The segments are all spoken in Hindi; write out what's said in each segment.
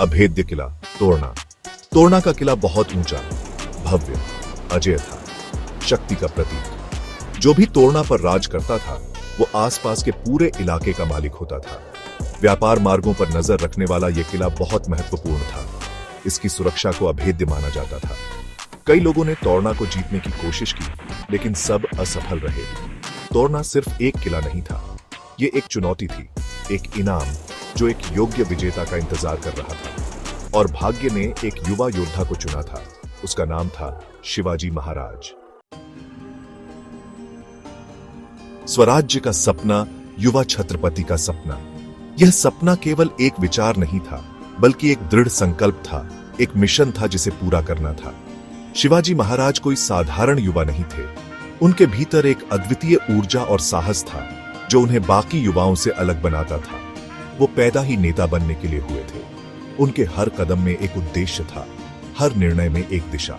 अभेद्य किला तोरणा। तोरणा का किला बहुत ऊंचा, भव्य, अजेय था, शक्ति का प्रतीक। जो भी तोरणा पर राज करता था वो आसपास के पूरे इलाके का मालिक होता था। व्यापार मार्गों पर नजर रखने वाला यह किला बहुत महत्वपूर्ण था। इसकी सुरक्षा को अभेद्य माना जाता था। कई लोगों ने तोरणा को जीतने की कोशिश की, लेकिन सब असफल रहे। तोरणा सिर्फ एक किला नहीं था, ये एक चुनौती थी, एक इनाम जो एक योग्य विजेता का इंतजार कर रहा था। और भाग्य ने एक युवा योद्धा को चुना था। उसका नाम था शिवाजी महाराज। स्वराज्य का सपना, युवा छत्रपति का सपना। यह सपना केवल एक विचार नहीं था, बल्कि एक दृढ़ संकल्प था, एक मिशन था जिसे पूरा करना था। शिवाजी महाराज कोई साधारण युवा नहीं थे। उनके भीतर एक अद्वितीय ऊर्जा और साहस था जो उन्हें बाकी युवाओं से अलग बनाता था। वो पैदा ही नेता बनने के लिए हुए थे। उनके हर कदम में एक उद्देश्य था, हर निर्णय में एक दिशा।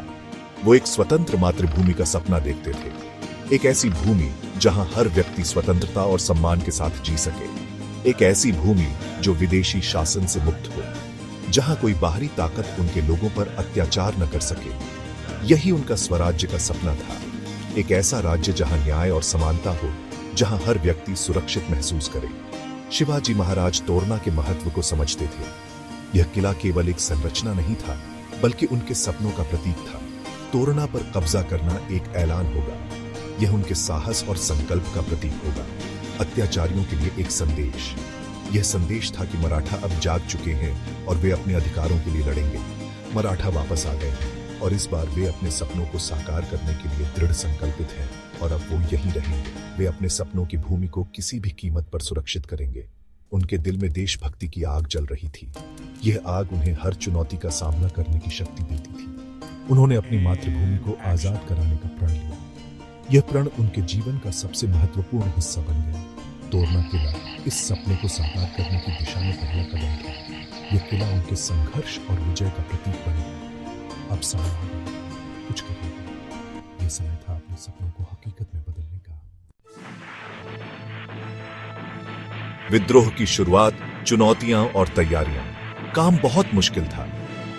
वो एक स्वतंत्र मातृभूमि का सपना देखते थे, एक ऐसी भूमि जहां हर व्यक्ति स्वतंत्रता और सम्मान के साथ जी सके, एक ऐसी भूमि जो विदेशी शासन से मुक्त हो, जहां कोई बाहरी ताकत उनके लोगों पर अत्याचार न कर सके। यही उनका स्वराज्य का सपना था, एक ऐसा राज्य जहां न्याय और समानता हो, जहां हर व्यक्ति सुरक्षित महसूस करे। शिवाजी महाराज तोरणा के महत्व को समझते थे। यह किला केवल एक संरचना नहीं था, बल्कि उनके सपनों का प्रतीक था। तोरणा पर कब्जा करना एक ऐलान होगा, यह उनके साहस और संकल्प का प्रतीक होगा, अत्याचारियों के लिए एक संदेश। यह संदेश था कि मराठा अब जाग चुके हैं और वे अपने अधिकारों के लिए लड़ेंगे। मराठा वापस आ गए हैं और इस बार वे अपने सपनों को साकार करने के लिए दृढ़ संकल्पित हैं और अब वो यहीं रहेंगे। वे अपने सपनों की भूमि को किसी भी कीमत पर सुरक्षित करेंगे। उनके दिल में देशभक्ति की आग जल रही थी। यह आग उन्हें हर चुनौती का सामना करने की शक्ति देती थी। उन्होंने अपनी मातृभूमि को आजाद कराने का प्रण लिया। यह प्रण उनके जीवन का सबसे महत्वपूर्ण हिस्सा बन गया। तोरणा किला इस सपने को साकार करने की दिशा में पहला कदम था। यह किला उनके संघर्ष और विजय का प्रतीक बन गया। अब समय आ गया, कुछ करिए। यह समय था अपने सपनों को हकीकत में बदलने का। विद्रोह की शुरुआत, चुनौतियां और तैयारियां। काम बहुत मुश्किल था।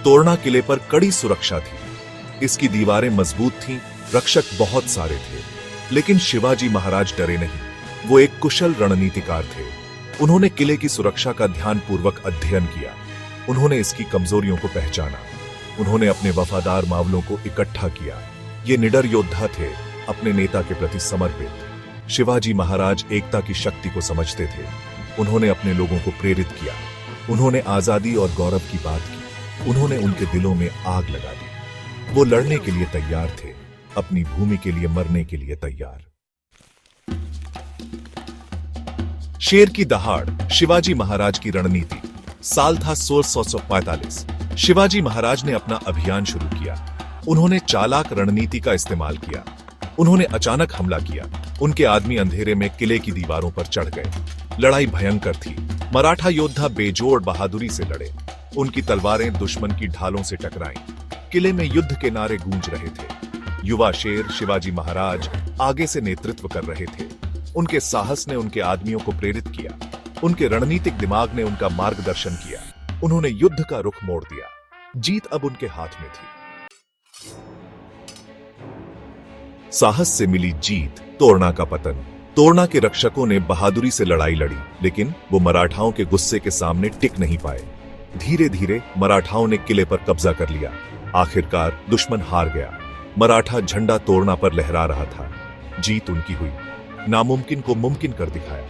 तोरणा किले पर कड़ी सुरक्षा थी। इसकी दीवारें मजबूत थीं, रक्षक बहुत सारे थे, लेकिन शिवाजी महाराज डरे नहीं। वो एक कुशल रणनीतिकार थे। उन्होंने किले की सुरक्षा का ध्यानपूर्वक अध्ययन किया। उन्होंने इसकी कमजोरियों को पहचाना। उन्होंने अपने वफादार मावलों को इकट्ठा किया। ये निडर योद्धा थे, अपने नेता के प्रति समर्पित। शिवाजी महाराज एकता की शक्ति को समझते थे। उन्होंने अपने लोगों को प्रेरित किया। उन्होंने आजादी और गौरव की बात की। उन्होंने उनके दिलों में आग लगा दी। वो लड़ने के लिए तैयार थे, अपनी भूमि के लिए मरने के लिए तैयार। शेर की दहाड़, शिवाजी महाराज की रणनीति। साल था 1645। शिवाजी महाराज ने अपना अभियान शुरू किया। उन्होंने चालाक रणनीति का इस्तेमाल किया। उन्होंने अचानक हमला किया। उनके आदमी अंधेरे में किले की दीवारों पर चढ़ गए। लड़ाई भयंकर थी। मराठा योद्धा बेजोड़ बहादुरी से लड़े। उनकी तलवारें दुश्मन की ढालों से टकराईं। किले में युद्ध के नारे गूंज रहे थे। युवा शेर शिवाजी महाराज आगे से नेतृत्व कर रहे थे। उनके साहस ने उनके आदमियों को प्रेरित किया। उनके रणनीतिक दिमाग ने उनका मार्गदर्शन किया। उन्होंने युद्ध का रुख मोड़ दिया। जीत अब उनके हाथ में थी। साहस से मिली जीत, तोरणा का पतन। तोरणा के रक्षकों ने बहादुरी से लड़ाई लड़ी, लेकिन वो मराठाओं के गुस्से के सामने टिक नहीं पाए। धीरे धीरे मराठाओं ने किले पर कब्जा कर लिया। आखिरकार दुश्मन हार गया। मराठा झंडा तोरणा पर लहरा रहा था। जीत उनकी हुई। नामुमकिन को मुमकिन कर दिखाया।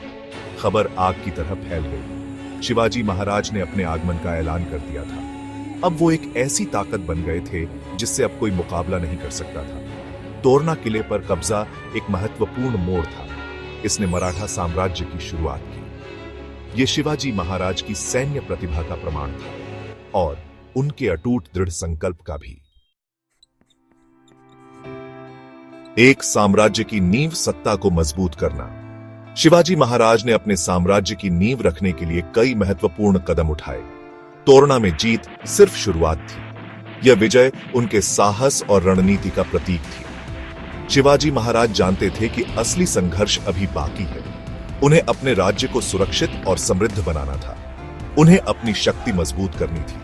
खबर आग की तरह फैल गई। शिवाजी महाराज ने अपने आगमन का ऐलान कर दिया था। अब वो एक ऐसी ताकत बन गए थे जिससे अब कोई मुकाबला नहीं कर सकता था। तोरणा किले पर कब्जा एक महत्वपूर्ण मोड़ था। इसने मराठा साम्राज्य की शुरुआत की। ये शिवाजी महाराज की सैन्य प्रतिभा का प्रमाण था और उनके अटूट दृढ़ संकल्प का भी। एक साम्राज्य की नींव, सत्ता को मजबूत करना। शिवाजी महाराज ने अपने साम्राज्य की नींव रखने के लिए कई महत्वपूर्ण कदम उठाए। तोरणा में जीत सिर्फ शुरुआत थी। यह विजय उनके साहस और रणनीति का प्रतीक थी। शिवाजी महाराज जानते थे कि असली संघर्ष अभी बाकी है। उन्हें अपने राज्य को सुरक्षित और समृद्ध बनाना था। उन्हें अपनी शक्ति मजबूत करनी थी।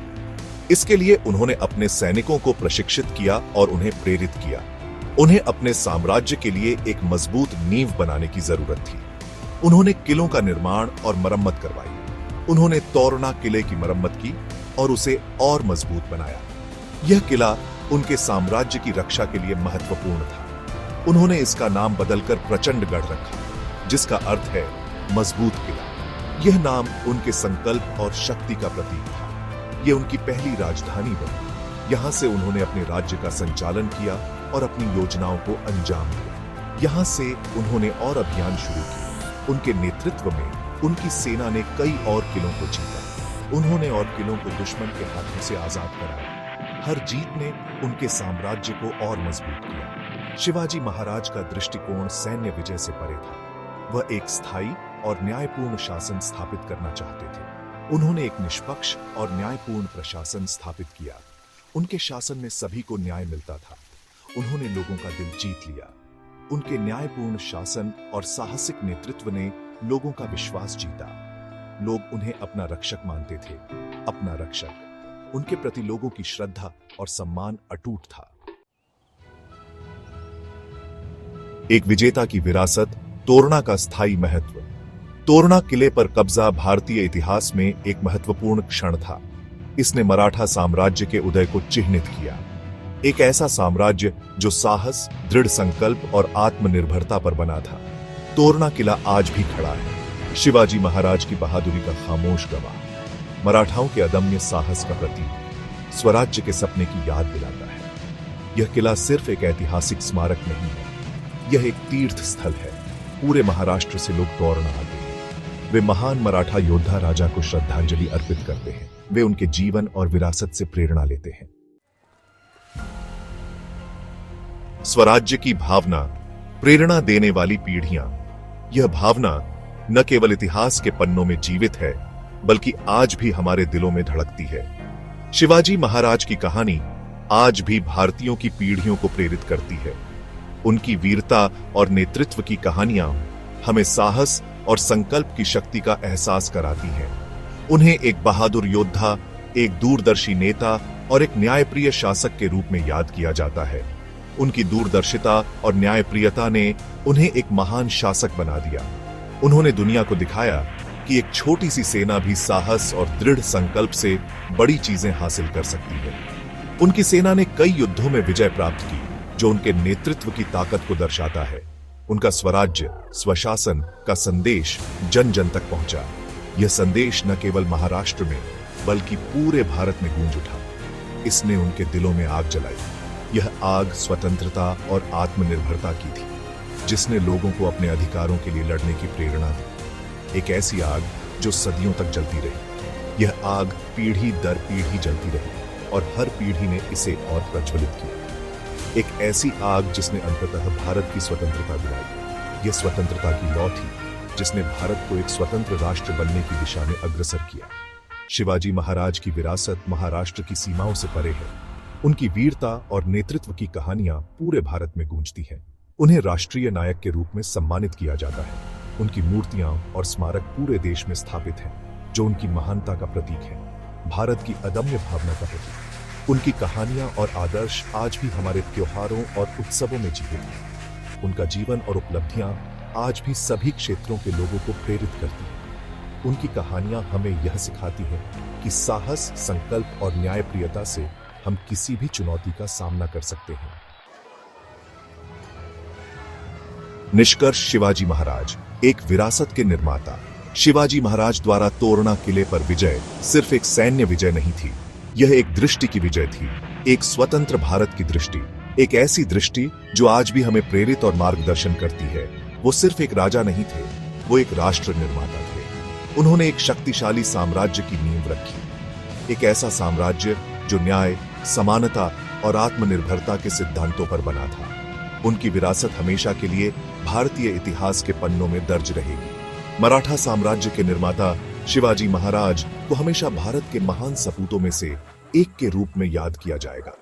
इसके लिए उन्होंने अपने सैनिकों को प्रशिक्षित किया और उन्हें प्रेरित किया। उन्हें अपने साम्राज्य के लिए एक मजबूत नींव बनाने की जरूरत थी। उन्होंने किलों का निर्माण और मरम्मत करवाई। उन्होंने तोरना किले की मरम्मत की और उसे और मजबूत बनाया। यह किला उनके साम्राज्य की रक्षा के लिए महत्वपूर्ण था। उन्होंने इसका नाम बदलकर प्रचंडगढ़ रखा, जिसका अर्थ है मजबूत किला। यह नाम उनके संकल्प और शक्ति का प्रतीक था। यह उनकी पहली राजधानी बनी। यहां से उन्होंने अपने राज्य का संचालन किया और अपनी योजनाओं को अंजाम दिया। यहां से उन्होंने और अभियान शुरू किए। उनके नेतृत्व में उनकी सेना ने कई और किलों को जीता। उन्होंने और किलों को दुश्मन के हाथों से आजाद कराया। हर जीत ने उनके साम्राज्य को और मजबूत किया। शिवाजी महाराज का दृष्टिकोण सैन्य विजय से परे था। वह एक स्थायी और न्यायपूर्ण शासन स्थापित करना चाहते थे। उन्होंने एक निष्पक्ष और न्यायपूर्ण प्रशासन स्थापित किया। उनके शासन में सभी को न्याय मिलता था। उन्होंने लोगों का दिल जीत लिया। उनके न्यायपूर्ण शासन और साहसिक नेतृत्व ने लोगों का विश्वास जीता। लोग उन्हें अपना रक्षक मानते थे, अपना रक्षक। उनके प्रति लोगों की श्रद्धा और सम्मान अटूट था। एक विजेता की विरासत, तोरना का स्थायी महत्व। तोरना किले पर कब्जा भारतीय इतिहास में एक महत्वपूर्ण क्षण था। इसने मराठा साम्राज्य के उदय को चिह्नित किया। एक ऐसा साम्राज्य जो साहस, दृढ़ संकल्प और आत्मनिर्भरता पर बना था। तोरना किला आज भी खड़ा है, शिवाजी महाराज की बहादुरी का खामोश गवाह, मराठाओं के अदम्य साहस का प्रतीक, स्वराज्य के सपने की याद दिलाता है। यह किला सिर्फ एक ऐतिहासिक स्मारक नहीं है, यह एक तीर्थ स्थल है। पूरे महाराष्ट्र से लोग तोरना आते हैं। वे महान मराठा योद्धा राजा को श्रद्धांजलि अर्पित करते हैं। वे उनके जीवन और विरासत से प्रेरणा लेते हैं। स्वराज्य की भावना, प्रेरणा देने वाली पीढ़ियां। यह भावना न केवल इतिहास के पन्नों में जीवित है, बल्कि आज भी हमारे दिलों में धड़कती है। शिवाजी महाराज की कहानी आज भी भारतीयों की पीढ़ियों को प्रेरित करती है। उनकी वीरता और नेतृत्व की कहानियां हमें साहस और संकल्प की शक्ति का एहसास कराती हैं। उन्हें एक बहादुर योद्धा, एक दूरदर्शी नेता और एक न्यायप्रिय शासक के रूप में याद किया जाता है। उनकी दूरदर्शिता और न्यायप्रियता ने उन्हें एक महान शासक बना दिया। उन्होंने दुनिया को दिखाया कि एक छोटी सी सेना भी साहस और दृढ़ संकल्प से बड़ी चीजें हासिल कर सकती है। उनकी सेना ने कई युद्धों में विजय प्राप्त की, जो उनके नेतृत्व की ताकत को दर्शाता है। उनका स्वराज्य, स्वशासन का संदेश जन जन तक पहुंचा। यह संदेश न केवल महाराष्ट्र में, बल्कि पूरे भारत में गूंज उठा। इसने उनके दिलों में आग जलाई। यह आग स्वतंत्रता और आत्मनिर्भरता की थी, जिसने लोगों को अपने अधिकारों के लिए लड़ने की प्रेरणा दी। एक ऐसी आग जो सदियों तक जलती रही। यह आग पीढ़ी दर पीढ़ी जलती रही और हर पीढ़ी ने इसे और प्रज्वलित किया। एक ऐसी आग जिसने अंततः भारत की स्वतंत्रता दिलाई। यह स्वतंत्रता की लौ थी, जिसने भारत को एक स्वतंत्र राष्ट्र बनने की दिशा में अग्रसर किया। शिवाजी महाराज की विरासत महाराष्ट्र की सीमाओं से परे है। उनकी वीरता और नेतृत्व की कहानियां पूरे भारत में गूंजती हैं। उन्हें राष्ट्रीय नायक के रूप में सम्मानित किया जाता है। उनकी मूर्तियां और स्मारक पूरे देश में स्थापित हैं, जो उनकी महानता का प्रतीक है, भारत की अदम्य भावना का प्रतीक। उनकी कहानियां और आदर्श आज भी हमारे त्योहारों और उत्सवों में जीवित हैं। उनका जीवन और उपलब्धियां आज भी सभी क्षेत्रों के लोगों को प्रेरित करती हैं। उनकी कहानियां हमें यह सिखाती हैं कि साहस, संकल्प और न्यायप्रियता से हम किसी भी चुनौती का सामना कर सकते हैं। निष्कर्ष, शिवाजी महाराज एक विरासत के निर्माता। शिवाजी महाराज द्वारा तोरना किले पर विजय सिर्फ एक सैन्य विजय नहीं थी, यह एक दृष्टि की विजय थी, एक स्वतंत्र भारत की दृष्टि, एक ऐसी दृष्टि जो आज भी हमें प्रेरित और मार्गदर्शन करती है। वो सिर्फ एक राजा नहीं थे, वो एक राष्ट्र निर्माता थे। उन्होंने एक शक्तिशाली साम्राज्य की नींव रखी, एक ऐसा साम्राज्य जो न्याय, समानता और आत्मनिर्भरता के सिद्धांतों पर बना था। उनकी विरासत हमेशा के लिए भारतीय इतिहास के पन्नों में दर्ज रहेगी। मराठा साम्राज्य के निर्माता शिवाजी महाराज को हमेशा भारत के महान सपूतों में से एक के रूप में याद किया जाएगा।